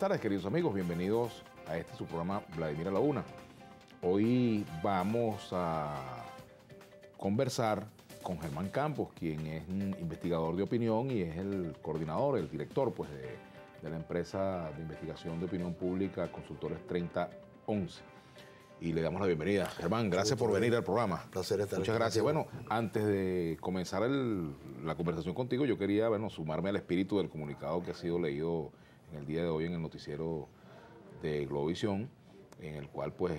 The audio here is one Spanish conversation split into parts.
tardes, queridos amigos. Bienvenidos a este su programa Vladimir a la Una. Hoy vamos a conversar con Germán Campos, quien es un investigador de opinión y es el coordinador, el director pues, de la empresa de investigación de opinión pública Consultores 3011. Y le damos la bienvenida. Germán, gracias por venir al programa. Un placer estar aquí. Muchas gracias. Bueno, antes de comenzar la conversación contigo, yo quería sumarme al espíritu del comunicado que ha sido leído en el día de hoy en el noticiero de Globovisión, en el cual pues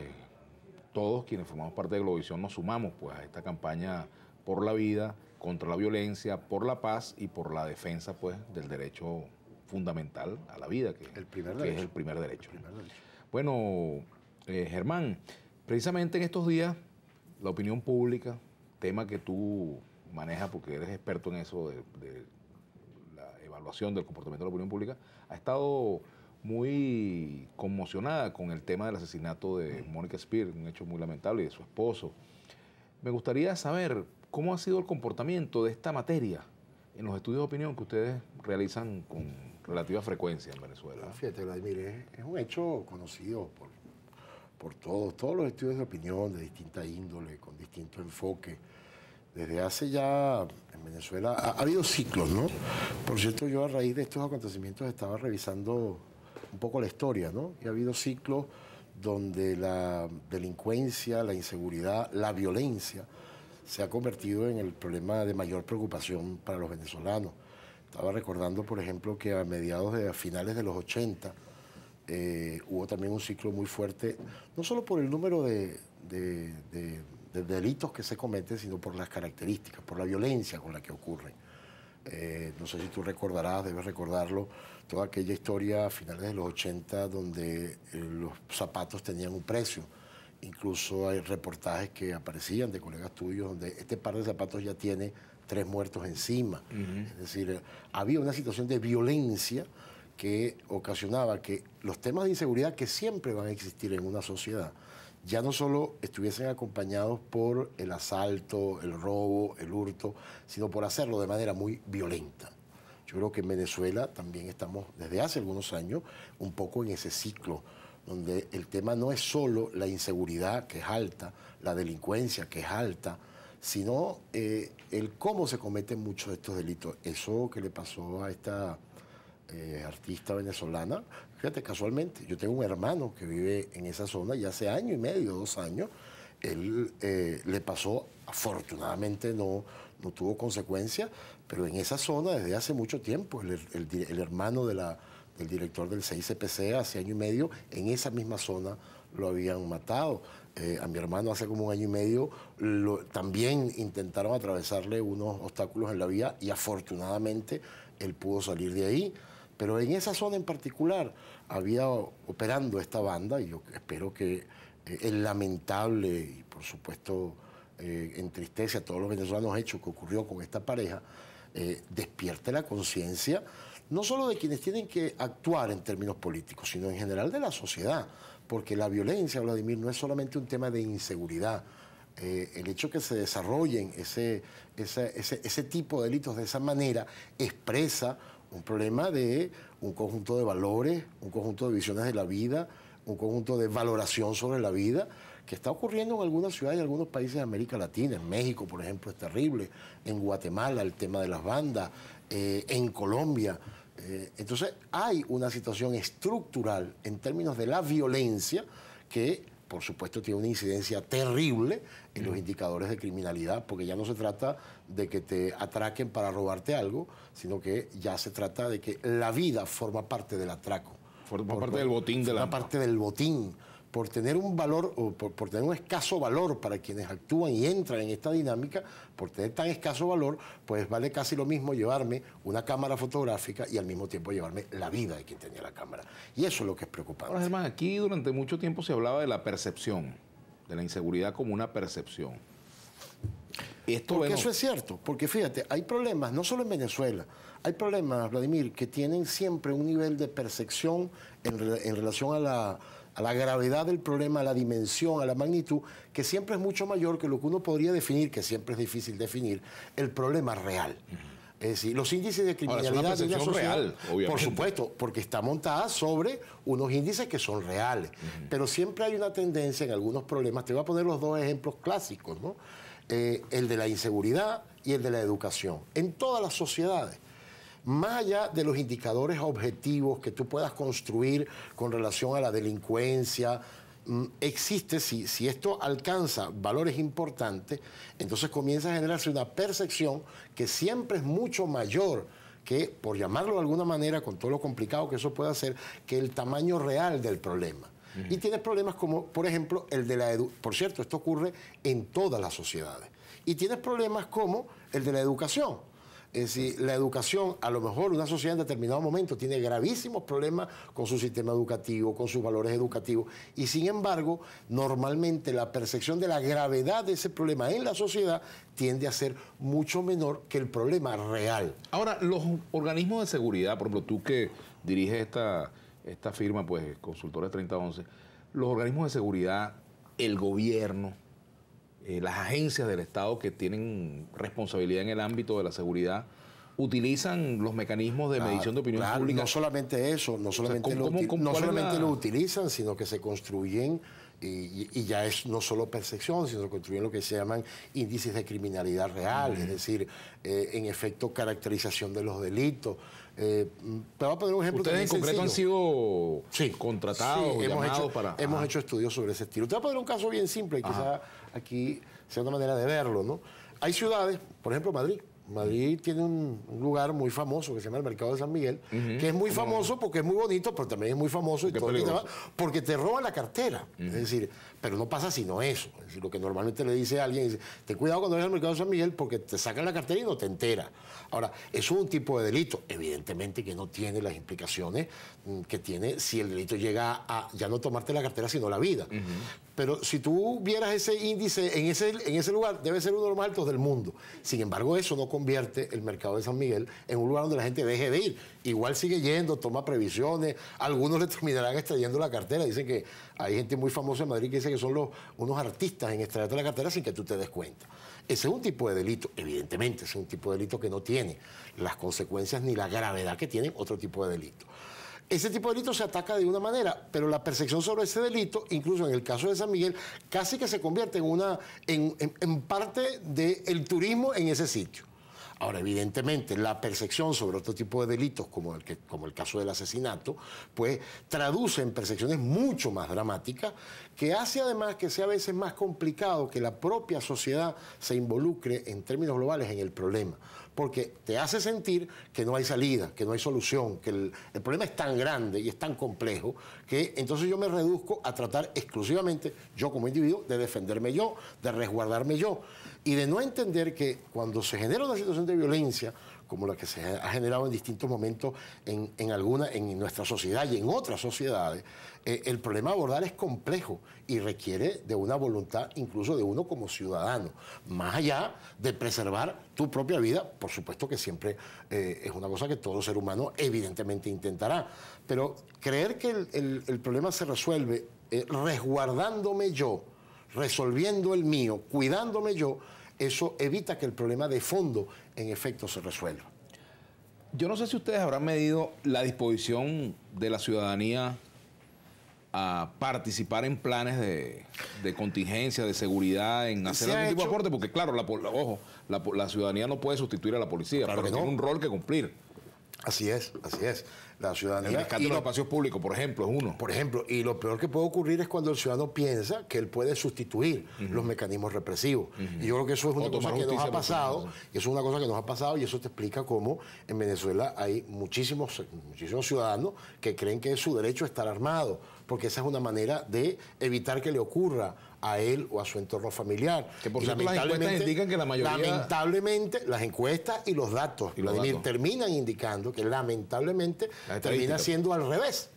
todos quienes formamos parte de Globovisión nos sumamos pues a esta campaña por la vida, contra la violencia, por la paz y por la defensa pues del derecho fundamental a la vida, que es el primer derecho. Bueno, Germán, precisamente en estos días la opinión pública, tema que tú manejas porque eres experto en eso de la evaluación del comportamiento de la opinión pública, ha estado muy conmocionada con el tema del asesinato de Mónica Spear, un hecho muy lamentable, y de su esposo. Me gustaría saber cómo ha sido el comportamiento de esta materia en los estudios de opinión que ustedes realizan con relativa frecuencia en Venezuela. Fíjate, Vladimir, es un hecho conocido por todos los estudios de opinión de distinta índole, con distinto enfoque. Desde hace ya, en Venezuela, ha habido ciclos, ¿no? Por cierto, yo a raíz de estos acontecimientos estaba revisando un poco la historia, ¿no? Y ha habido ciclos donde la delincuencia, la inseguridad, la violencia se ha convertido en el problema de mayor preocupación para los venezolanos. Estaba recordando, por ejemplo, que a finales de los 80, hubo también un ciclo muy fuerte, no solo por el número de delitos que se cometen, sino por las características, por la violencia con la que ocurren. No sé si tú recordarás, debes recordarlo, toda aquella historia a finales de los 80 donde los zapatos tenían un precio. Incluso hay reportajes que aparecían de colegas tuyos donde este par de zapatos ya tiene 3 muertos encima. Es decir, había una situación de violencia que ocasionaba que los temas de inseguridad que siempre van a existir en una sociedad ya no solo estuviesen acompañados por el asalto, el robo, el hurto, sino por hacerlo de manera muy violenta. Yo creo que en Venezuela también estamos desde hace algunos años un poco en ese ciclo, donde el tema no es solo la inseguridad, que es alta, la delincuencia, que es alta, sino el cómo se cometen muchos de estos delitos. Eso que le pasó a esta artista venezolana, fíjate, casualmente, yo tengo un hermano que vive en esa zona y hace 1 año y medio, 2 años, él le pasó, afortunadamente no tuvo consecuencias, pero en esa zona desde hace mucho tiempo, el hermano del director del CICPC hace 1 año y medio, en esa misma zona lo habían matado. A mi hermano hace como 1 año y medio también intentaron atravesarle unos obstáculos en la vía y afortunadamente él pudo salir de ahí. Pero en esa zona en particular había operando esta banda y yo espero que el lamentable y por supuesto entristece a todos los venezolanos hecho que ocurrió con esta pareja, despierte la conciencia no solo de quienes tienen que actuar en términos políticos, sino en general de la sociedad, porque la violencia, Vladimir, no es solamente un tema de inseguridad. El hecho que se desarrollen ese tipo de delitos de esa manera expresa un problema de un conjunto de valores, un conjunto de visiones de la vida, un conjunto de valoración sobre la vida que está ocurriendo en algunas ciudades y en algunos países de América Latina. En México, por ejemplo, es terrible. En Guatemala, el tema de las bandas. En Colombia. Entonces, hay una situación estructural en términos de la violencia que, por supuesto, tiene una incidencia terrible en los indicadores de criminalidad, porque ya no se trata de que te atraquen para robarte algo, sino que ya se trata de que la vida forma parte del atraco. Forma parte del botín. Forma parte del botín. Por tener un valor, o por tener un escaso valor para quienes actúan y entran en esta dinámica, por tener tan escaso valor, pues vale casi lo mismo llevarme una cámara fotográfica y al mismo tiempo llevarme la vida de quien tenía la cámara. Y eso es lo que es preocupante. Ahora, Germán, aquí durante mucho tiempo se hablaba de la percepción, de la inseguridad como una percepción. Porque eso es cierto, porque fíjate, hay problemas, no solo en Venezuela, hay problemas, Vladimir, que tienen siempre un nivel de percepción en relación a la gravedad del problema, a la dimensión, a la magnitud, que siempre es mucho mayor que lo que uno podría definir, que siempre es difícil definir, el problema real. Es decir, los índices de criminalidad ahora, es una percepción real, obviamente. por supuesto, porque está montada sobre unos índices que son reales. Pero siempre hay una tendencia en algunos problemas. Te voy a poner los dos ejemplos clásicos, ¿no? El de la inseguridad y el de la educación. En todas las sociedades, más allá de los indicadores objetivos que tú puedas construir con relación a la delincuencia, existe, si esto alcanza valores importantes, entonces comienza a generarse una percepción que siempre es mucho mayor que, por llamarlo de alguna manera, con todo lo complicado que eso puede hacer, que el tamaño real del problema. Y tienes problemas como, por ejemplo, el de la educación. Por cierto, esto ocurre en todas las sociedades. Y tienes problemas como el de la educación. Es decir, la educación, a lo mejor una sociedad en determinado momento tiene gravísimos problemas con su sistema educativo, con sus valores educativos, y sin embargo, normalmente la percepción de la gravedad de ese problema en la sociedad tiende a ser mucho menor que el problema real. Ahora, los organismos de seguridad, por ejemplo, tú que diriges esta firma, pues, Consultores 3011, los organismos de seguridad, el gobierno, las agencias del Estado que tienen responsabilidad en el ámbito de la seguridad, utilizan los mecanismos de medición de opinión pública. No solamente eso, no solamente lo utilizan, sino que se construyen, y ya es no solo percepción, sino que construyen lo que se llaman índices de criminalidad real, es decir, en efecto, caracterización de los delitos. Te voy a poner un ejemplo. ¿Ustedes en concreto han sido contratados, llamados para...? Hemos hecho estudios sobre ese estilo. Te voy a poner un caso bien simple, y quizá aquí sea una manera de verlo, ¿no? Hay ciudades, por ejemplo Madrid. Madrid tiene un lugar muy famoso que se llama el Mercado de San Miguel, que es muy famoso porque es muy bonito, pero también es muy famoso porque te roban la cartera. Es decir, pero no pasa sino eso. Es decir, lo que normalmente le dice a alguien es, ten cuidado cuando vayas al Mercado de San Miguel porque te sacan la cartera y no te enteras. Ahora, eso es un tipo de delito, evidentemente que no tiene las implicaciones que tiene si el delito llega a ya no tomarte la cartera, sino la vida. Pero si tú vieras ese índice en ese lugar, debe ser uno de los más altos del mundo. Sin embargo, eso no convierte el Mercado de San Miguel en un lugar donde la gente deje de ir. Igual sigue yendo, toma previsiones, algunos le terminarán extrayendo la cartera. Dicen que hay gente muy famosa en Madrid que dice que son unos artistas en extraerte la cartera sin que tú te des cuenta. Ese es un tipo de delito, evidentemente, es un tipo de delito que no tiene las consecuencias ni la gravedad que tienen otro tipo de delito. Ese tipo de delito se ataca de una manera, pero la percepción sobre ese delito, incluso en el caso de San Miguel, casi que se convierte en parte del turismo en ese sitio. Ahora, evidentemente, la percepción sobre otro tipo de delitos, como el caso del asesinato, pues traduce en percepciones mucho más dramáticas, que hace además que sea a veces más complicado que la propia sociedad se involucre en términos globales en el problema. Porque te hace sentir que no hay salida, que no hay solución, que el problema es tan grande y es tan complejo que entonces yo me reduzco a tratar exclusivamente, yo como individuo, de defenderme yo, de resguardarme yo, y de no entender que cuando se genera una situación de violencia, como la que se ha generado en distintos momentos en nuestra sociedad y en otras sociedades, el problema a abordar es complejo y requiere de una voluntad incluso de uno como ciudadano, más allá de preservar tu propia vida, por supuesto que siempre es una cosa que todo ser humano evidentemente intentará, pero creer que el problema se resuelve resguardándome yo, resolviendo el mío, cuidándome yo, eso evita que el problema de fondo en efecto se resuelva. Yo no sé si ustedes habrán medido la disposición de la ciudadanía a participar en planes de contingencia, de seguridad, en hacer algún tipo de aporte, porque claro, la ciudadanía no puede sustituir a la policía, claro, pero tiene un rol que cumplir. Así es, así es. La ciudadanía... El rescate de los espacios públicos, por ejemplo, es uno. Por ejemplo, y lo peor que puede ocurrir es cuando el ciudadano piensa que él puede sustituir los mecanismos represivos. Y yo creo que eso es una cosa que nos ha pasado, y eso es una cosa que nos ha pasado, y eso te explica cómo en Venezuela hay muchísimos ciudadanos que creen que es su derecho estar armado, porque esa es una manera de evitar que le ocurra a él o a su entorno familiar. Que por cierto las encuestas indican que la mayoría... Lamentablemente, las encuestas y los datos, terminan indicando que lamentablemente termina siendo al revés.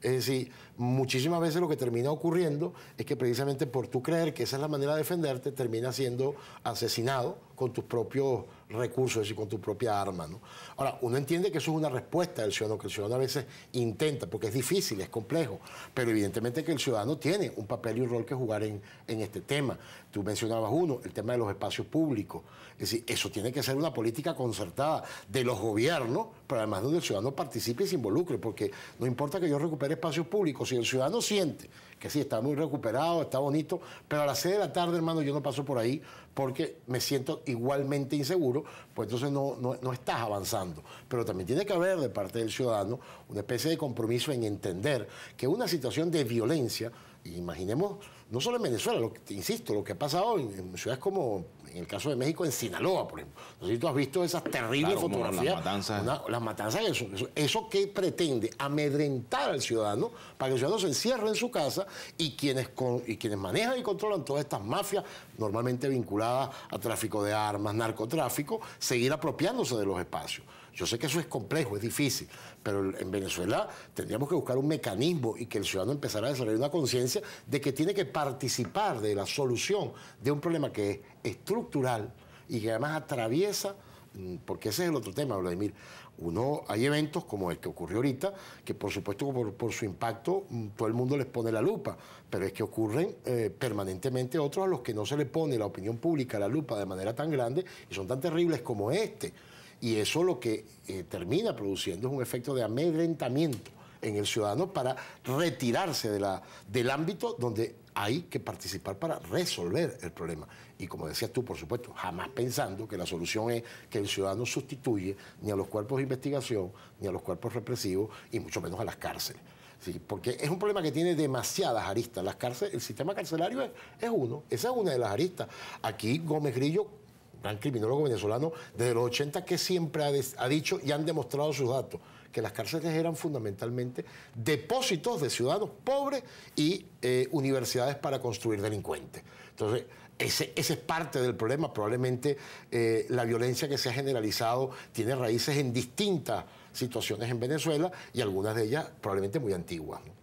Es decir, muchísimas veces lo que termina ocurriendo es que precisamente por tú creer que esa es la manera de defenderte, termina siendo asesinado con tus propios recursos, es decir, con tu propia arma, ¿no? Ahora, uno entiende que eso es una respuesta del ciudadano, que el ciudadano a veces intenta, porque es difícil, es complejo, pero evidentemente que el ciudadano tiene un papel y un rol que jugar en este tema. Tú mencionabas uno, el tema de los espacios públicos. Es decir, eso tiene que ser una política concertada de los gobiernos, pero además donde el ciudadano participe y se involucre, porque no importa que yo recupere espacios públicos, si el ciudadano siente que sí, está muy recuperado, está bonito, pero a las 6 de la tarde, hermano, yo no paso por ahí porque me siento igualmente inseguro, pues entonces no estás avanzando. Pero también tiene que haber de parte del ciudadano una especie de compromiso en entender que una situación de violencia, imaginemos, no solo en Venezuela, insisto, lo que ha pasado en ciudades como, en el caso de México, en Sinaloa, por ejemplo. No sé si tú has visto esas terribles fotografías. Las matanzas, eso que pretende amedrentar al ciudadano para que el ciudadano se encierre en su casa y quienes manejan y controlan todas estas mafias, normalmente vinculadas a tráfico de armas, narcotráfico, seguir apropiándose de los espacios. Yo sé que eso es complejo, es difícil, pero en Venezuela tendríamos que buscar un mecanismo y que el ciudadano empezara a desarrollar una conciencia de que tiene que participar de la solución de un problema que es estructural y que además atraviesa, porque ese es el otro tema, Vladimir. Hay eventos como el que ocurrió ahorita, que por supuesto por su impacto todo el mundo les pone la lupa, pero es que ocurren permanentemente otros a los que no se le pone la opinión pública la lupa de manera tan grande y son tan terribles como este. Y eso lo que termina produciendo es un efecto de amedrentamiento en el ciudadano para retirarse del ámbito donde hay que participar para resolver el problema. Y como decías tú, por supuesto, jamás pensando que la solución es que el ciudadano sustituye ni a los cuerpos de investigación, ni a los cuerpos represivos, y mucho menos a las cárceles. Sí, porque es un problema que tiene demasiadas aristas. El sistema carcelario es uno, esa es una de las aristas. Aquí Gómez Grillo, gran criminólogo venezolano, desde los 80 que siempre ha dicho y han demostrado sus datos, que las cárceles eran fundamentalmente depósitos de ciudadanos pobres y universidades para construir delincuentes. Entonces, ese es parte del problema. Probablemente la violencia que se ha generalizado tiene raíces en distintas situaciones en Venezuela y algunas de ellas probablemente muy antiguas, ¿no?